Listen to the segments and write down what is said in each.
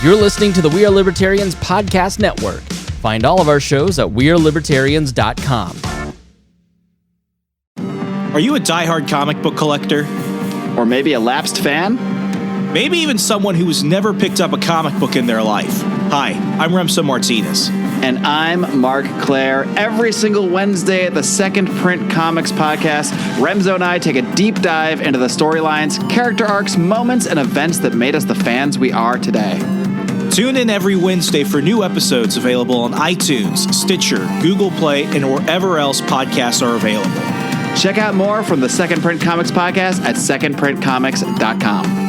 You're listening to the We Are Libertarians podcast network. Find all of our shows at wearelibertarians.com. Are you a diehard comic book collector? Or maybe a lapsed fan? Maybe even someone who has never picked up a comic book in their life. Hi, I'm Remso Martinez. And I'm Mark Claire. Every single Wednesday at the Second Print Comics podcast, Remso and I take a deep dive into the storylines, character arcs, moments, and events that made us the fans we are today. Tune in every Wednesday for new episodes available on iTunes, Stitcher, Google Play, and wherever else podcasts are available. Check out more from the Second Print Comics podcast at secondprintcomics.com.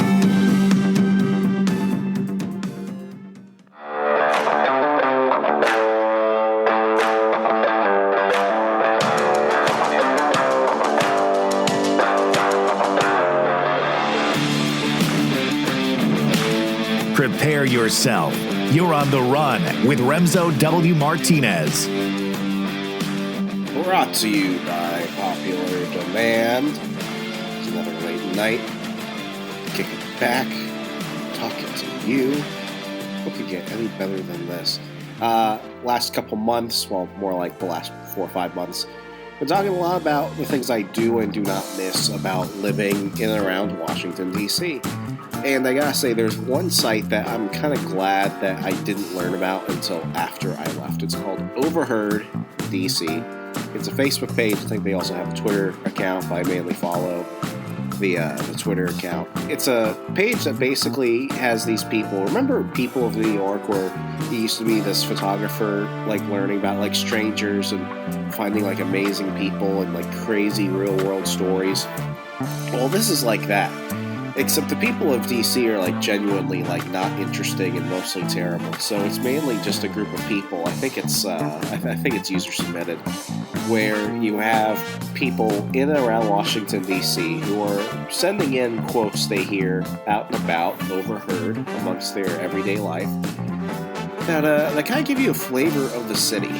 Prepare yourself. You're on the run with Remso W. Martinez. Brought to you by popular demand. It's another late night. Kicking back, talking to you. What could get any better than this? Last couple months, well, more like the last 4 or 5 months, been talking a lot about the things I do and do not miss about living in and around Washington, D.C. And I gotta say, there's one site that I'm kind of glad that I didn't learn about until after I left. It's called Overheard.DC. It's a Facebook page. I think they also have a Twitter account. I mainly follow the Twitter account. It's a page that basically has these people. Remember People of New York, where he used to be this photographer, like learning about like strangers and finding like amazing people and like crazy real world stories? Well, this is like that. Except the people of DC are like genuinely like not interesting and mostly terrible. So it's mainly just a group of people. I think it's user submitted, where you have people in and around Washington DC who are sending in quotes they hear out and about, overheard amongst their everyday life, that kind of give you a flavor of the city.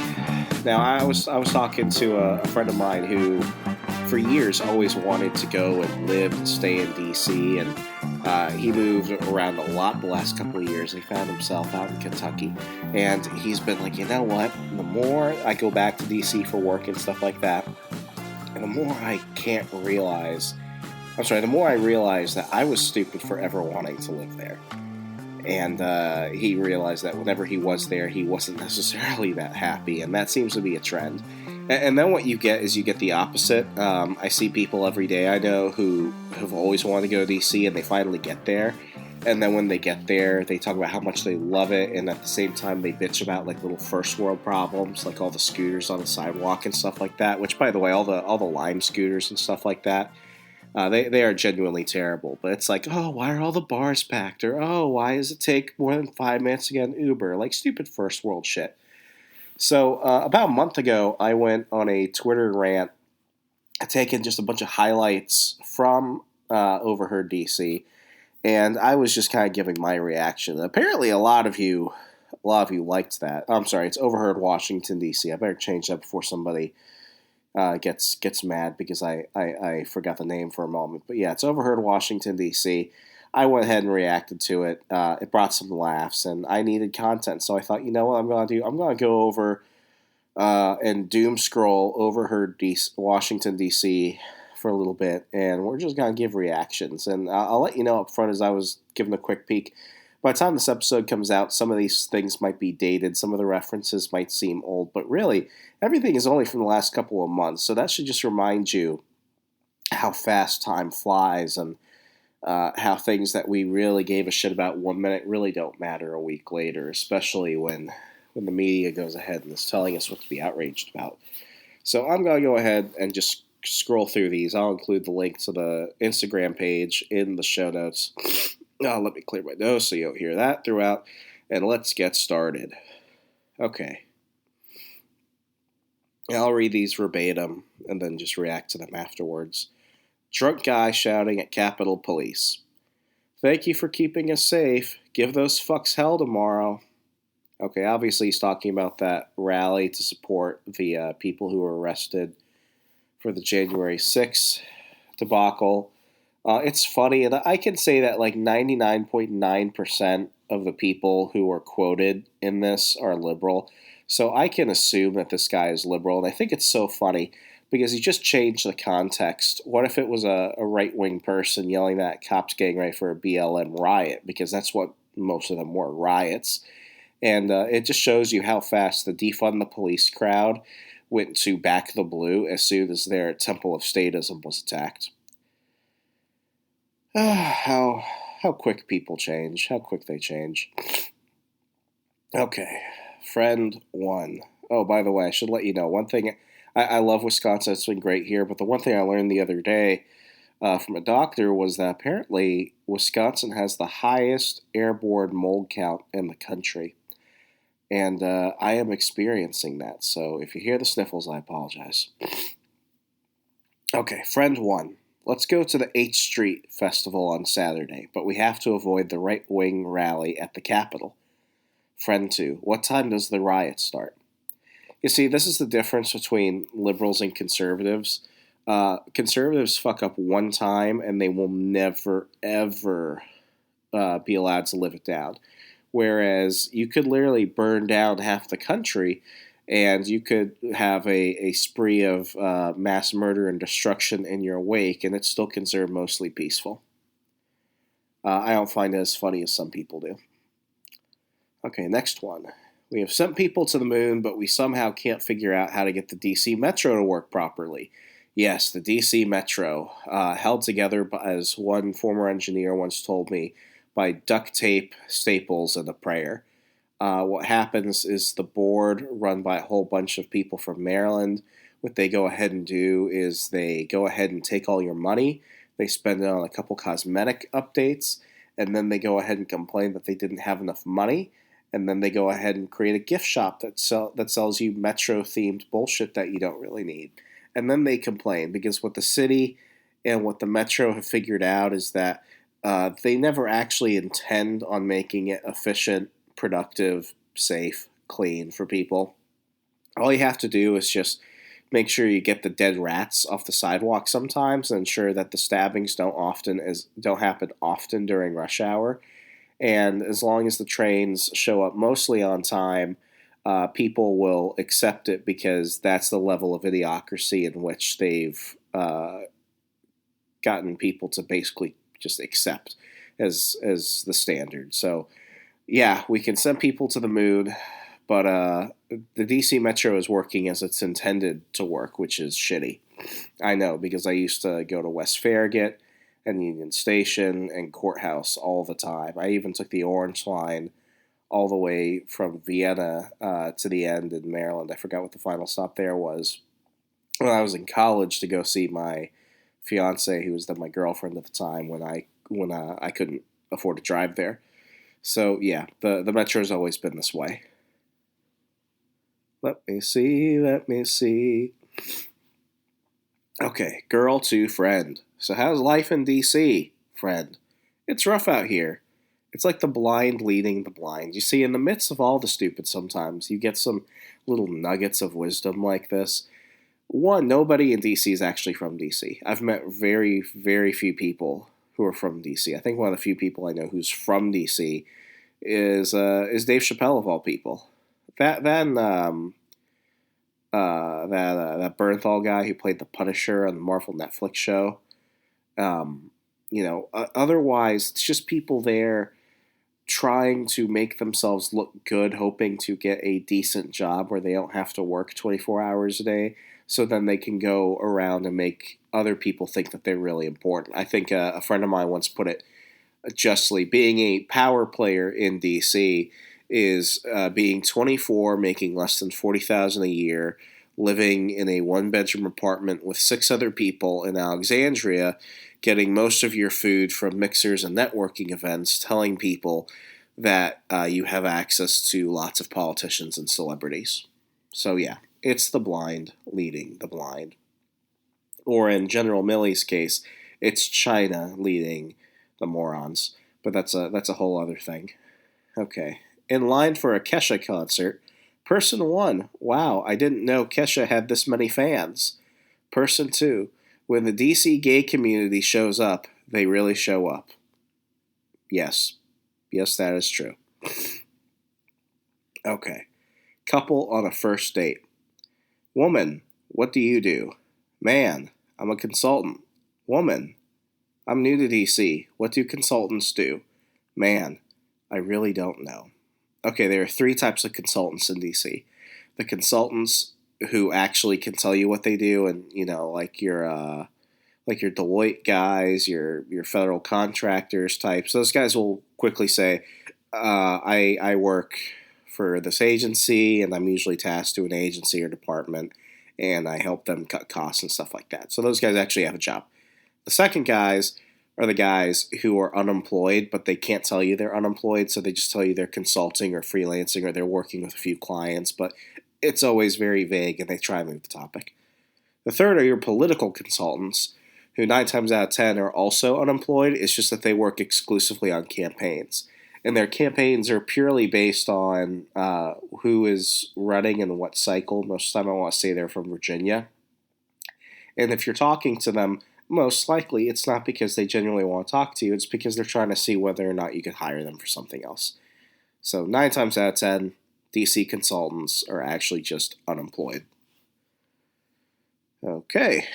Now I was talking to a friend of mine who, for years, always wanted to go and live and stay in D.C., and he moved around a lot the last couple of years. He found himself out in Kentucky, and he's been like, you know what, the more I go back to D.C. for work and stuff like that, and the more I realize that I was stupid for ever wanting to live there. And he realized that whenever he was there, he wasn't necessarily that happy, and that seems to be a trend. And then what you get is you get the opposite. I see people every day I know who have always wanted to go to D.C. and they finally get there. And then when they get there, they talk about how much they love it, and at the same time they bitch about like little first world problems, like all the scooters on the sidewalk and stuff like that. Which, by the way, all the Lime scooters and stuff like that, they are genuinely terrible. But it's like, oh, why are all the bars packed? Or, oh, why does it take more than 5 minutes to get an Uber? Like stupid first world shit. So about a month ago, I went on a Twitter rant, taking just a bunch of highlights from Overheard DC, and I was just kind of giving my reaction. Apparently, a lot of you liked that. I'm sorry, it's Overheard.Washingtondc. I better change that before somebody gets mad because I forgot the name for a moment. But yeah, it's Overheard.Washingtondc. I went ahead and reacted to it. It brought some laughs, and I needed content. So I thought, you know what I'm going to do? I'm going to go over and doom scroll Overheard Washington, D.C. for a little bit, and we're just going to give reactions. And I'll let you know up front as I was giving a quick peek. By the time this episode comes out, some of these things might be dated. Some of the references might seem old. But really, everything is only from the last couple of months. So that should just remind you how fast time flies, and how things that we really gave a shit about 1 minute really don't matter a week later, especially when the media goes ahead and is telling us what to be outraged about. So I'm going to go ahead and just scroll through these. I'll include the link to the Instagram page in the show notes. Let me clear my nose so you don't hear that throughout. And let's get started. Okay. I'll read these verbatim and then just react to them afterwards. Drunk guy shouting at Capitol Police. Thank you for keeping us safe. Give those fucks hell tomorrow. Okay, obviously he's talking about that rally to support the people who were arrested for the January 6th debacle. It's funny, and I can say that like 99.9% of the people who are quoted in this are liberal. So I can assume that this guy is liberal. And I think it's so funny because he just changed the context. What if it was a right-wing person yelling that cops getting ready for a BLM riot? Because that's what most of them were, riots. And it just shows you how fast the defund the police crowd went to back the blue as soon as their temple of statism was attacked. How quick people change. How quick they change. Okay, friend one. Oh, by the way, I should let you know one thing. I love Wisconsin. It's been great here. But the one thing I learned the other day from a doctor was that apparently Wisconsin has the highest airborne mold count in the country. And I am experiencing that. So if you hear the sniffles, I apologize. Okay, friend one. Let's go to the 8th Street Festival on Saturday, but we have to avoid the right-wing rally at the Capitol. Friend 2, what time does the riot start? You see, this is the difference between liberals and conservatives. Conservatives fuck up one time, and they will never, ever be allowed to live it down. Whereas you could literally burn down half the country, and you could have a spree of mass murder and destruction in your wake, and it's still considered mostly peaceful. I don't find it as funny as some people do. Okay, next one. We have sent people to the moon, but we somehow can't figure out how to get the DC Metro to work properly. Yes, the DC Metro, held together, as one former engineer once told me, by duct tape, staples, and a prayer. What happens is the board, run by a whole bunch of people from Maryland, what they go ahead and do is they go ahead and take all your money, they spend it on a couple cosmetic updates, and then they go ahead and complain that they didn't have enough money, and then they go ahead and create a gift shop that sells you Metro-themed bullshit that you don't really need. And then they complain, because what the city and what the Metro have figured out is that they never actually intend on making it efficient, productive, safe, clean for people. All you have to do is just make sure you get the dead rats off the sidewalk sometimes and ensure that the stabbings don't happen often during rush hour. And as long as the trains show up mostly on time, people will accept it because that's the level of idiocracy in which they've gotten people to basically just accept as the standard. So yeah, we can send people to the moon, but the DC Metro is working as it's intended to work, which is shitty. I know, because I used to go to West Farragut and Union Station and Courthouse all the time. I even took the Orange Line all the way from Vienna to the end in Maryland. I forgot what the final stop there was. When I was in college to go see my fiance, who was then my girlfriend at the time, when I couldn't afford to drive there. So yeah, the Metro's always been this way. Let me see. Okay, girl to friend. So how's life in DC, friend? It's rough out here. It's like the blind leading the blind. You see, in the midst of all the stupid sometimes, you get some little nuggets of wisdom like this. One, nobody in DC is actually from DC. I've met very, very few people who are from DC. I think one of the few people I know who's from DC is Dave Chappelle of all people. That Bernthal guy who played the Punisher on the Marvel Netflix show. Otherwise, it's just people there trying to make themselves look good, hoping to get a decent job where they don't have to work 24 hours a day, so then they can go around and make other people think that they're really important. I think a friend of mine once put it justly, being a power player in DC is being 24, making less than $40,000 a year, living in a one-bedroom apartment with 6 other people in Alexandria, getting most of your food from mixers and networking events, telling people that you have access to lots of politicians and celebrities. So yeah, it's the blind leading the blind. Or in General Milley's case, it's China leading the morons. But that's a whole other thing. Okay. In line for a Kesha concert, Person 1, wow, I didn't know Kesha had this many fans. Person 2, when the DC gay community shows up, they really show up. Yes, that is true. Okay. Couple on a first date. Woman, what do you do? Man, I'm a consultant. Woman, I'm new to DC. What do consultants do? Man, I really don't know. Okay, there are 3 types of consultants in DC. The consultants who actually can tell you what they do, and like your Deloitte guys, your federal contractors types. Those guys will quickly say, I work for this agency, and I'm usually tasked to an agency or department, and I help them cut costs and stuff like that. So those guys actually have a job. The second guys are the guys who are unemployed, but they can't tell you they're unemployed, so they just tell you they're consulting or freelancing or they're working with a few clients, but it's always very vague, and they try to move the topic. The third are your political consultants, who 9 times out of 10 are also unemployed. It's just that they work exclusively on campaigns. And their campaigns are purely based on who is running and what cycle. Most of the time I want to say they're from Virginia. And if you're talking to them, most likely it's not because they genuinely want to talk to you. It's because they're trying to see whether or not you could hire them for something else. So 9 times out of 10, DC consultants are actually just unemployed. Okay.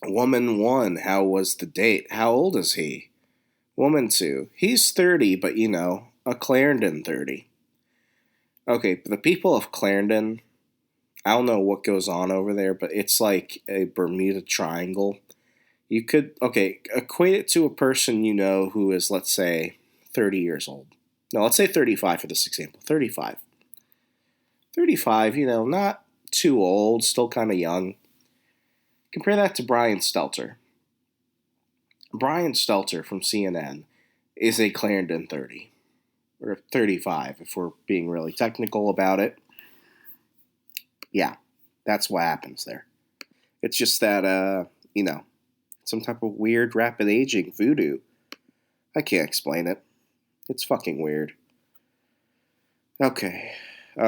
Woman 1, how was the date? How old is he? Woman 2, he's 30, but a Clarendon 30. Okay, the people of Clarendon, I don't know what goes on over there, but it's like a Bermuda Triangle. You could, equate it to a person who is, let's say, 30 years old. No, let's say 35 for this example. 35. 35, not too old, still kind of young. Compare that to Brian Stelter. Brian Stelter from CNN is a Clarendon 30, or 35 if we're being really technical about it. Yeah, that's what happens there. It's just that, some type of weird rapid aging voodoo. I can't explain it. It's fucking weird. Okay.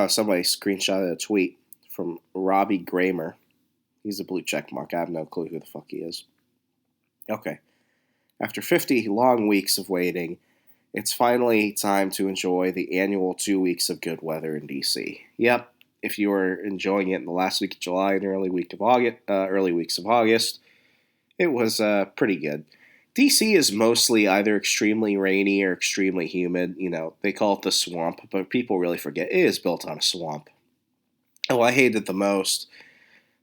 Somebody screenshotted a tweet from Robbie Gramer. He's a blue check mark. I have no clue who the fuck he is. Okay. After 50 long weeks of waiting, it's finally time to enjoy the annual 2 weeks of good weather in DC. Yep, if you were enjoying it in the last week of July and early weeks of August, it was pretty good. DC is mostly either extremely rainy or extremely humid. They call it the swamp, but people really forget it is built on a swamp. And what I hated the most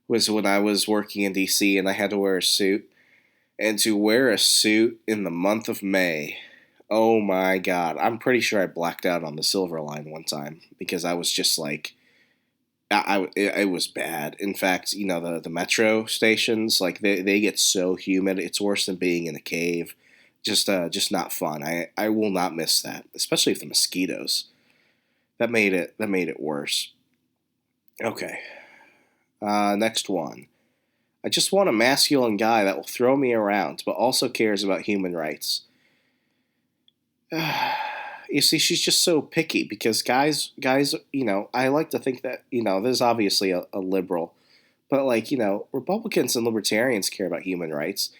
was when I was working in DC and I had to wear a suit. And to wear a suit in the month of May, oh my God. I'm pretty sure I blacked out on the Silver Line one time because I was just like, it was bad. In fact, the metro stations, like they get so humid. It's worse than being in a cave. Just not fun. I will not miss that, especially with the mosquitoes. That made it worse. Okay. Next one. I just want a masculine guy that will throw me around, but also cares about human rights. You see, she's just so picky because guys, I like to think that, there's obviously a liberal, but Republicans and Libertarians care about human rights.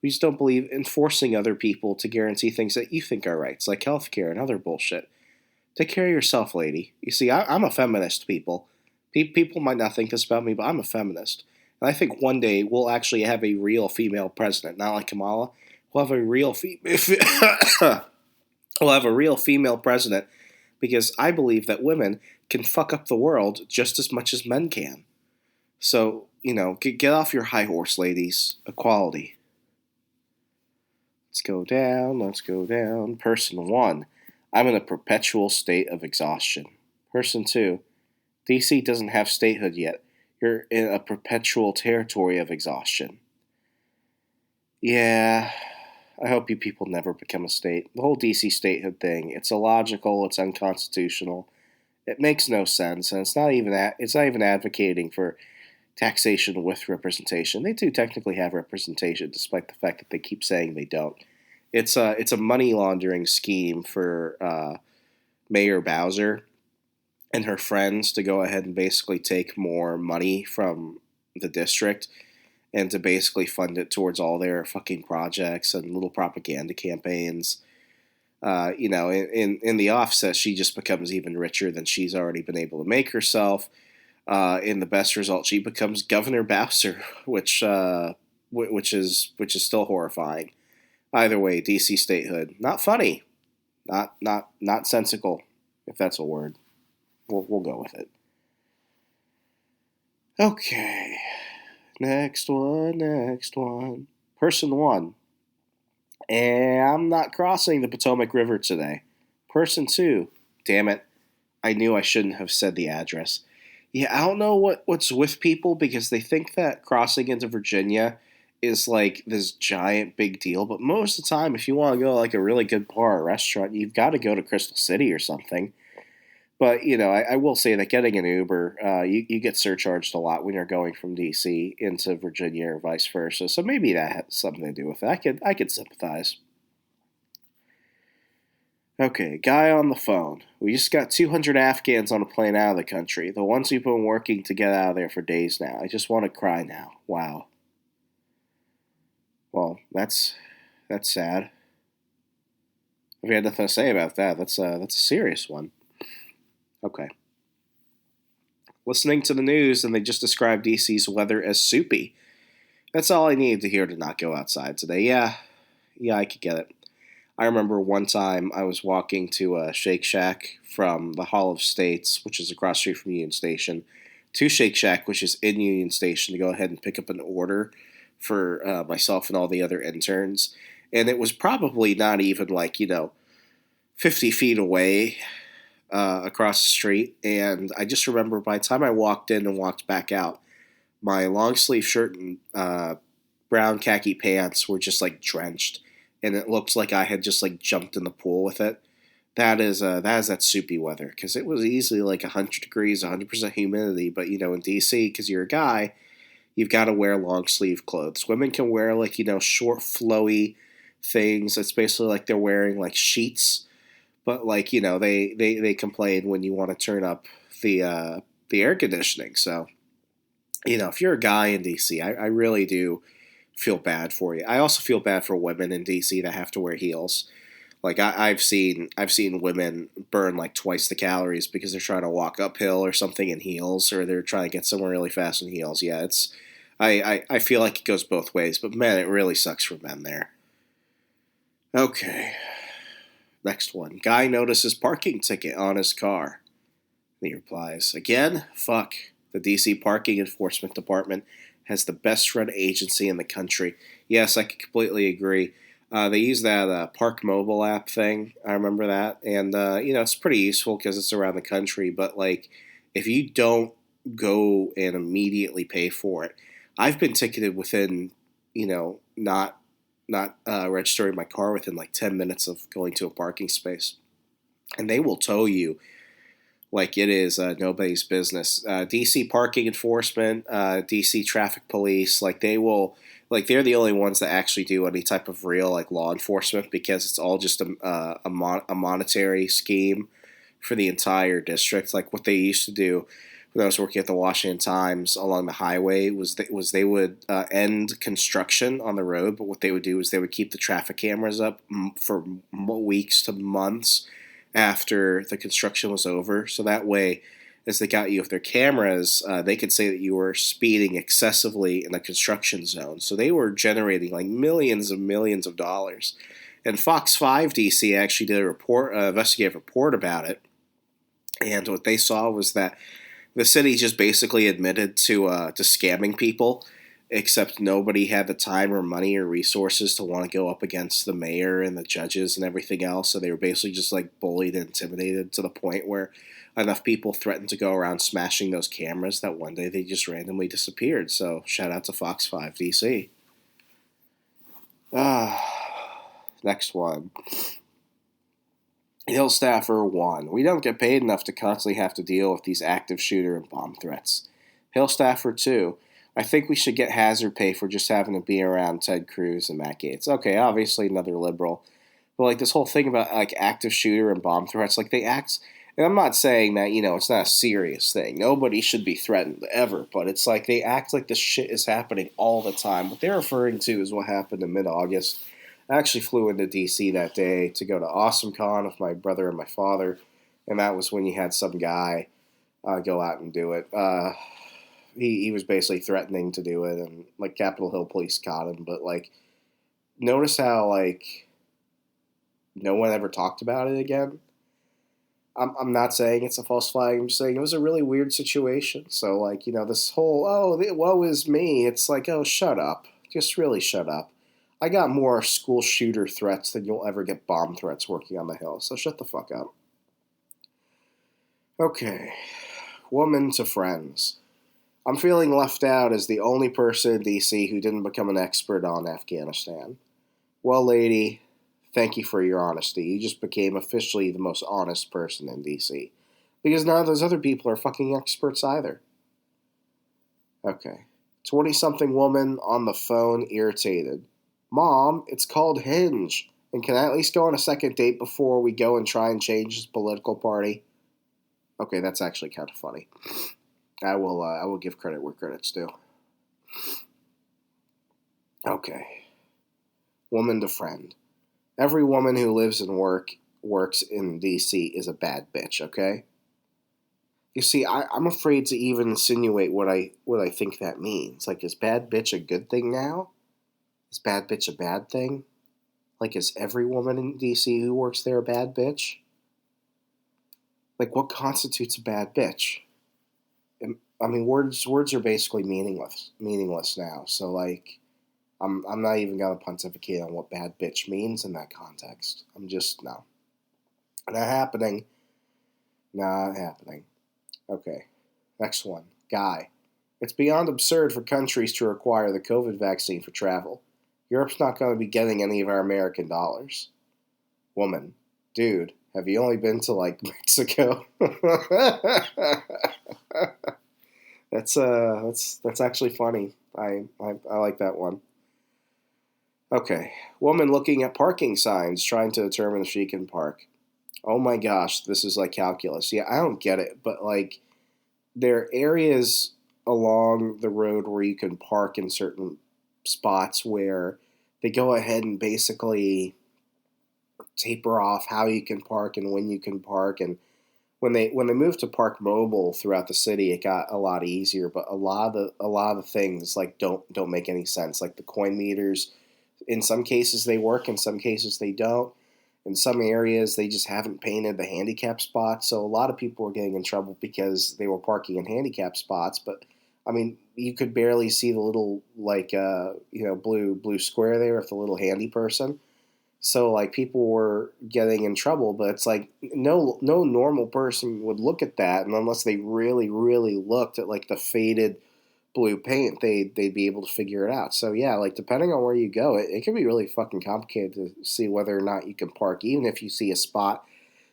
We just don't believe in forcing other people to guarantee things that you think are rights, like healthcare and other bullshit. Take care of yourself, lady. You see, I'm a feminist, people. People might not think this about me, but I'm a feminist. And I think one day we'll actually have a real female president, not like Kamala. We'll have a real female president because I believe that women can fuck up the world just as much as men can. So, get off your high horse, ladies. Equality. Let's go down. Person 1, I'm in a perpetual state of exhaustion. Person 2, DC doesn't have statehood yet. You're in a perpetual territory of exhaustion. Yeah, I hope you people never become a state. The whole DC statehood thing, it's illogical, it's unconstitutional. It makes no sense, and it's not even advocating for taxation with representation. They do technically have representation, despite the fact that they keep saying they don't. It's a money laundering scheme for Mayor Bowser and her friends to go ahead and basically take more money from the district and to basically fund it towards all their fucking projects and little propaganda campaigns. in the offset, she just becomes even richer than she's already been able to make herself. In the best result, she becomes Governor Bowser, which is still horrifying. Either way, DC statehood, not funny, not sensical, if that's a word. We'll go with it. Okay, next one. Person 1. And I'm not crossing the Potomac River today. Person 2. Damn it. I knew I shouldn't have said the address. Yeah, I don't know what's with people because they think that crossing into Virginia is like this giant big deal. But most of the time, if you want to go to like a really good bar or restaurant, you've got to go to Crystal City or something. But, I will say that getting an Uber, you get surcharged a lot when you're going from D.C. into Virginia or vice versa. So maybe that has something to do with it. I could sympathize. Okay, guy on the phone. We just got 200 Afghans on a plane out of the country. The ones we've been working to get out of there for days now. I just want to cry now. Wow. Well, that's sad. If you had nothing to say about that, that's a serious one. Okay. Listening to the news, and they just described DC's weather as soupy. That's all I needed to hear to not go outside today. Yeah, I could get it. I remember one time I was walking to Shake Shack from the Hall of States, which is across the street from Union Station, to Shake Shack, which is in Union Station, to go ahead and pick up an order for myself and all the other interns. And it was probably not even 50 feet away across the street. And I just remember by the time I walked in and walked back out, my long sleeve shirt and brown khaki pants were just drenched. And it looked like I had just jumped in the pool with it. That is that soupy weather, because it was easily 100 degrees, 100% humidity. But in DC, because you're a guy, you've got to wear long sleeve clothes. Women can wear short flowy things. It's basically like they're wearing sheets. But they complain when you want to turn up the air conditioning. So if you're a guy in DC, I really do feel bad for you. I also feel bad for women in DC that have to wear heels. I've seen women burn twice the calories because they're trying to walk uphill or something in heels, or they're trying to get somewhere really fast in heels. Yeah, I feel like it goes both ways, but man, it really sucks for men there. Okay. Next one. Guy notices parking ticket on his car. And he replies, again? Fuck. The DC Parking Enforcement Department has the best run agency in the country. Yes, I can completely agree. They use that Park Mobile app thing. I remember that. And, it's pretty useful because it's around the country. But, if you don't go and immediately pay for it, I've been ticketed within, not registering my car within 10 minutes of going to a parking space. And they will tow you like it is nobody's business. DC Parking Enforcement, DC Traffic Police, they will, they're the only ones that actually do any type of real law enforcement, because it's all just a monetary scheme for the entire district. What they used to do when I was working at the Washington Times along the highway was they would end construction on the road, but what they would do is they would keep the traffic cameras up for weeks to months after the construction was over. So that way, as they got you with their cameras, they could say that you were speeding excessively in a construction zone. So they were generating millions and millions of dollars. And Fox 5 DC actually did a investigative report about it. And what they saw was that the city just basically admitted to scamming people, except nobody had the time or money or resources to want to go up against the mayor and the judges and everything else. So they were basically just bullied and intimidated to the point where enough people threatened to go around smashing those cameras that one day they just randomly disappeared. So shout out to Fox 5 DC. Next one. Hill staffer 1. We don't get paid enough to constantly have to deal with these active shooter and bomb threats. Hill staffer 2. I think we should get hazard pay for just having to be around Ted Cruz and Matt Gaetz. Okay, obviously another liberal. But this whole thing about active shooter and bomb threats, they act, and I'm not saying that, it's not a serious thing. Nobody should be threatened ever, but it's they act like this shit is happening all the time. What they're referring to is what happened in mid-August I actually flew into D.C. that day to go to AwesomeCon with my brother and my father, and that was when you had some guy go out and do it. He was basically threatening to do it, and like Capitol Hill police caught him. But like, notice how like no one ever talked about it again. I'm not saying it's a false flag. I'm just saying it was a really weird situation. So like, this whole woe is me. It's like, oh, shut up. Just really shut up. I got more school shooter threats than you'll ever get bomb threats working on the Hill. So shut the fuck up. Okay, woman to friends. I'm feeling left out as the only person in D.C. who didn't become an expert on Afghanistan. Well, lady, thank you for your honesty. You just became officially the most honest person in D.C. Because none of those other people are fucking experts either. Okay. 20-something woman on the phone, irritated. Mom, it's called Hinge. And can I at least go on a second date before we go and try and change his political party? Okay, that's actually kind of funny. I will give credit where credit's due. Okay. Woman to friend. Every woman who lives and works in D.C. is a bad bitch, okay? You see, I'm afraid to even insinuate what I think that means. Like, is bad bitch a good thing now? Is bad bitch a bad thing? Like, is every woman in D.C. who works there a bad bitch? Like, what constitutes a bad bitch? I mean, words are basically meaningless now. So, like, I'm not even gonna pontificate on what bad bitch means in that context. I'm just no, not happening. Not happening. Okay, next one. Guy. It's beyond absurd for countries to require the COVID vaccine for travel. Europe's not going to be getting any of our American dollars. Woman. Dude, have you only been to, like, Mexico? That's actually funny. I like that one. Okay. Woman looking at parking signs, trying to determine if she can park. Oh my gosh, this is like calculus. Yeah, I don't get it, but like there are areas along the road where you can park in certain spots where they go ahead and basically taper off how you can park and when you can park. And when they moved to Park Mobile throughout the city, it got a lot easier. But a lot of the things like don't make any sense. Like the coin meters, in some cases they work, in some cases they don't. In some areas, they just haven't painted the handicap spots, so a lot of people were getting in trouble because they were parking in handicap spots. But I mean, you could barely see the little blue square there with the little handy person. So like people were getting in trouble, but it's like no normal person would look at that, and unless they really really looked at like the faded blue paint, they'd be able to figure it out. So yeah, like depending on where you go, it can be really fucking complicated to see whether or not you can park. Even if you see a spot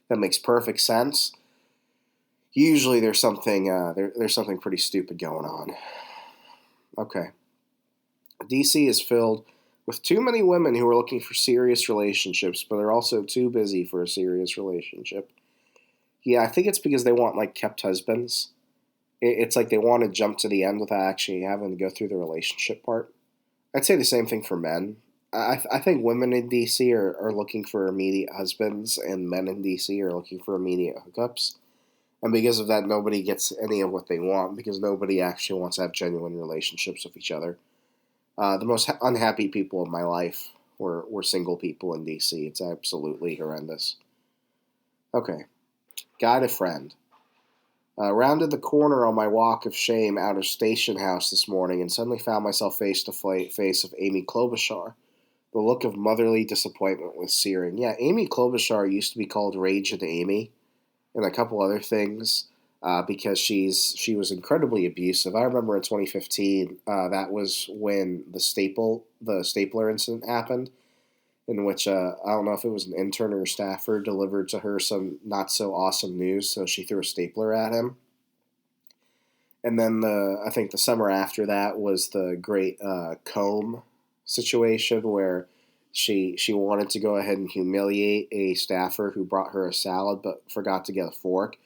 that makes perfect sense, usually there's something there's something pretty stupid going on. Okay. DC is filled with too many women who are looking for serious relationships, but are also too busy for a serious relationship. Yeah, I think it's because they want like kept husbands. It's like they want to jump to the end without actually having to go through the relationship part. I'd say the same thing for men. I think women in D.C. are looking for immediate husbands, and men in D.C. are looking for immediate hookups. And because of that, nobody gets any of what they want, because nobody actually wants to have genuine relationships with each other. The most unhappy people in my life were single people in D.C. It's absolutely horrendous. Okay. Guide a friend. Rounded the corner on my walk of shame out of Station House this morning and suddenly found myself face to face of Amy Klobuchar. The look of motherly disappointment was searing. Yeah, Amy Klobuchar used to be called Ragin' Amy and a couple other things because she was incredibly abusive. I remember in 2015, that was when the stapler incident happened, in which I don't know if it was an intern or a staffer delivered to her some not so awesome news, so she threw a stapler at him. And then I think the summer after that was the great comb situation where she wanted to go ahead and humiliate a staffer who brought her a salad but forgot to get a fork.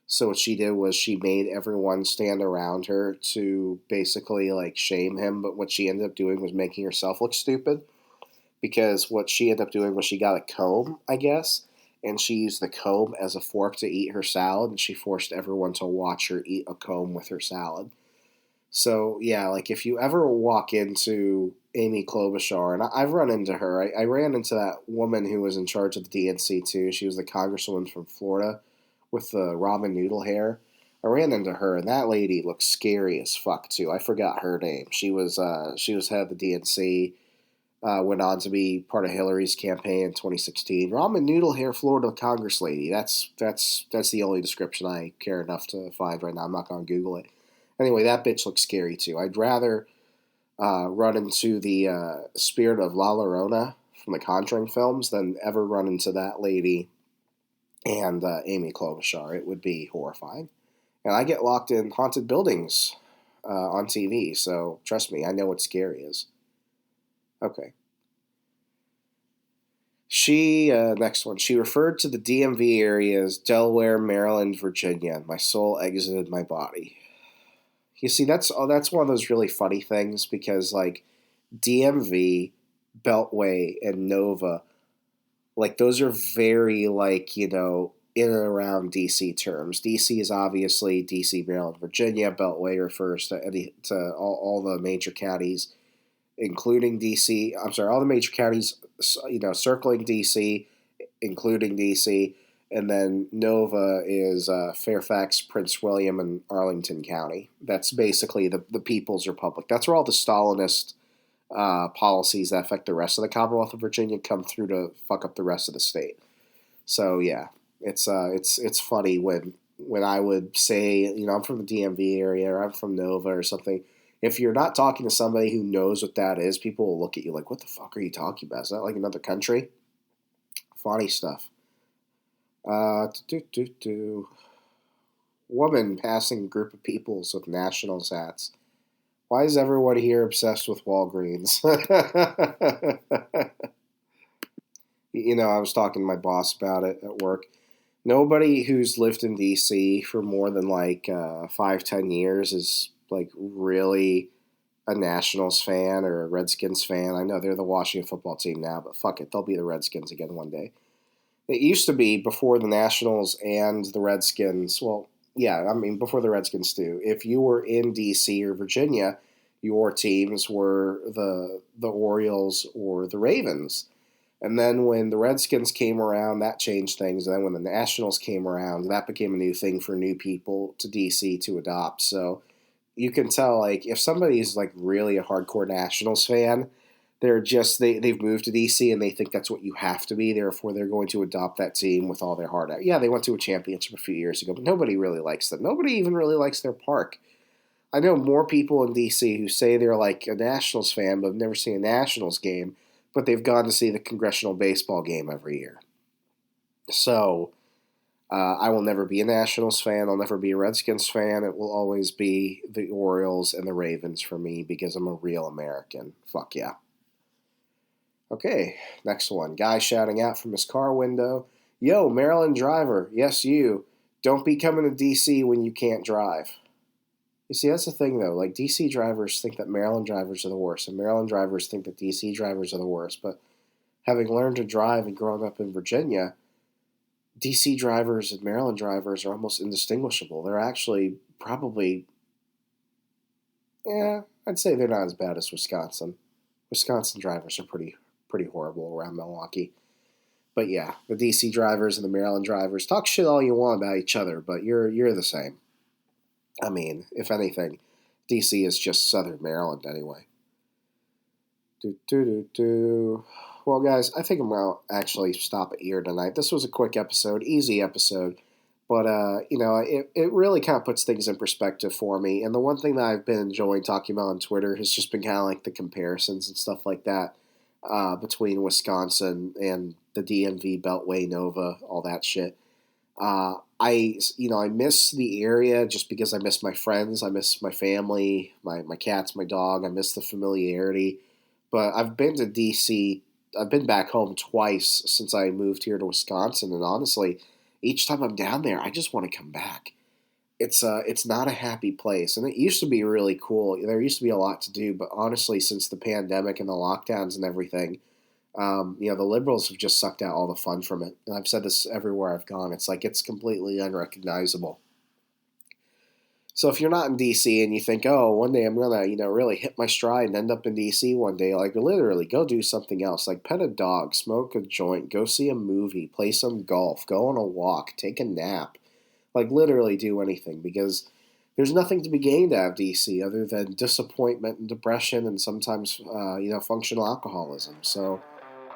So what she did was she made everyone stand around her to basically like shame him, but what she ended up doing was making herself look stupid. because what she ended up doing was she got a comb, I guess, and she used the comb as a fork to eat her salad, and she forced everyone to watch her eat a comb with her salad. So, yeah, like if you ever walk into Amy Klobuchar, and I've run into her. I ran into that woman who was in charge of the DNC, too. She was the congresswoman from Florida with the ramen noodle hair. I ran into her, and that lady looked scary as fuck, too. I forgot her name. She was head of the DNC, went on to be part of Hillary's campaign in 2016. Ramen noodle hair Florida Congress lady. That's the only description I care enough to find right now. I'm not going to Google it. Anyway, that bitch looks scary, too. I'd rather run into the spirit of La Llorona from the Conjuring films than ever run into that lady and Amy Klobuchar. It would be horrifying. And I get locked in haunted buildings on TV, so trust me, I know what scary is. Okay. Next one. She referred to the DMV area as Delaware, Maryland, Virginia. My soul exited my body. You see, that's one of those really funny things because, like, DMV, Beltway, and Nova, like, those are very, like, in and around D.C. terms. D.C. is obviously D.C., Maryland, Virginia. Beltway refers to all the major counties, including D.C. I'm sorry, all the major counties, circling D.C., including D.C., and then Nova is Fairfax, Prince William, and Arlington County. That's basically the People's Republic. That's where all the Stalinist policies that affect the rest of the Commonwealth of Virginia come through to fuck up the rest of the state. So yeah, it's funny when I would say, I'm from the DMV area or I'm from Nova or something. If you're not talking to somebody who knows what that is, people will look at you like, what the fuck are you talking about? Is that like another country? Funny stuff. Woman passing group of peoples with Nationals hats. Why is everyone here obsessed with Walgreens? I was talking to my boss about it at work. Nobody who's lived in D.C. for more than 5-10 years is really a Nationals fan or a Redskins fan. I know they're the Washington football team now, but fuck it, they'll be the Redskins again one day. It used to be before the Nationals and the Redskins. Well, yeah, I mean, before the Redskins too. If you were in D.C. or Virginia, your teams were the Orioles or the Ravens. And then when the Redskins came around, that changed things. And then when the Nationals came around, that became a new thing for new people to D.C. to adopt. So you can tell, if somebody's really a hardcore Nationals fan, they've moved to D.C. and they think that's what you have to be. Therefore, they're going to adopt that team with all their heart out. Yeah, they went to a championship a few years ago, but nobody really likes them. Nobody even really likes their park. I know more people in D.C. who say they're a Nationals fan but have never seen a Nationals game, but they've gone to see the congressional baseball game every year. So, I will never be a Nationals fan. I'll never be a Redskins fan. It will always be the Orioles and the Ravens for me because I'm a real American. Fuck yeah. Okay, next one. Guy shouting out from his car window, "Yo, Maryland driver, yes you, don't be coming to D.C. when you can't drive." You see, that's the thing, though. D.C. drivers think that Maryland drivers are the worst, and Maryland drivers think that D.C. drivers are the worst. But having learned to drive and growing up in Virginia, D.C. drivers and Maryland drivers are almost indistinguishable. They're actually probably, I'd say they're not as bad as Wisconsin. Wisconsin drivers are pretty horrible around Milwaukee. But yeah, the D.C. drivers and the Maryland drivers, talk shit all you want about each other, but you're the same. I mean, if anything, D.C. is just Southern Maryland anyway. Well, guys, I think I'm going to actually stop it here tonight. This was a quick episode, easy episode, but, it really kind of puts things in perspective for me. And the one thing that I've been enjoying talking about on Twitter has just been kind of the comparisons and stuff like that between Wisconsin and the DMV, Beltway, Nova, all that shit. I miss the area just because I miss my friends, I miss my family, my cats, my dog, I miss the familiarity. But I've been to D.C., I've been back home twice since I moved here to Wisconsin, and honestly, each time I'm down there, I just want to come back. It's not a happy place, and it used to be really cool. There used to be a lot to do, but honestly, since the pandemic and the lockdowns and everything, The liberals have just sucked out all the fun from it. And I've said this everywhere I've gone. It's like it's completely unrecognizable. So if you're not in D.C. and you think, oh, one day I'm going to, really hit my stride and end up in D.C. one day, like literally go do something else. Like pet a dog, smoke a joint, go see a movie, play some golf, go on a walk, take a nap. Like literally do anything, because there's nothing to be gained out of D.C. other than disappointment and depression and sometimes, functional alcoholism. So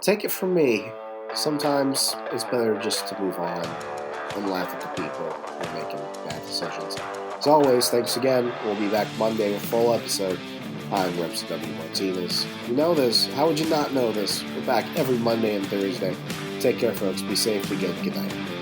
take it from me. Sometimes it's better just to move on and laugh at the people who are making bad decisions. As always, thanks again. We'll be back Monday with a full episode. I'm Remso Martinez. You know this. How would you not know this? We're back every Monday and Thursday. Take care, folks. Be safe. Be good. Good night.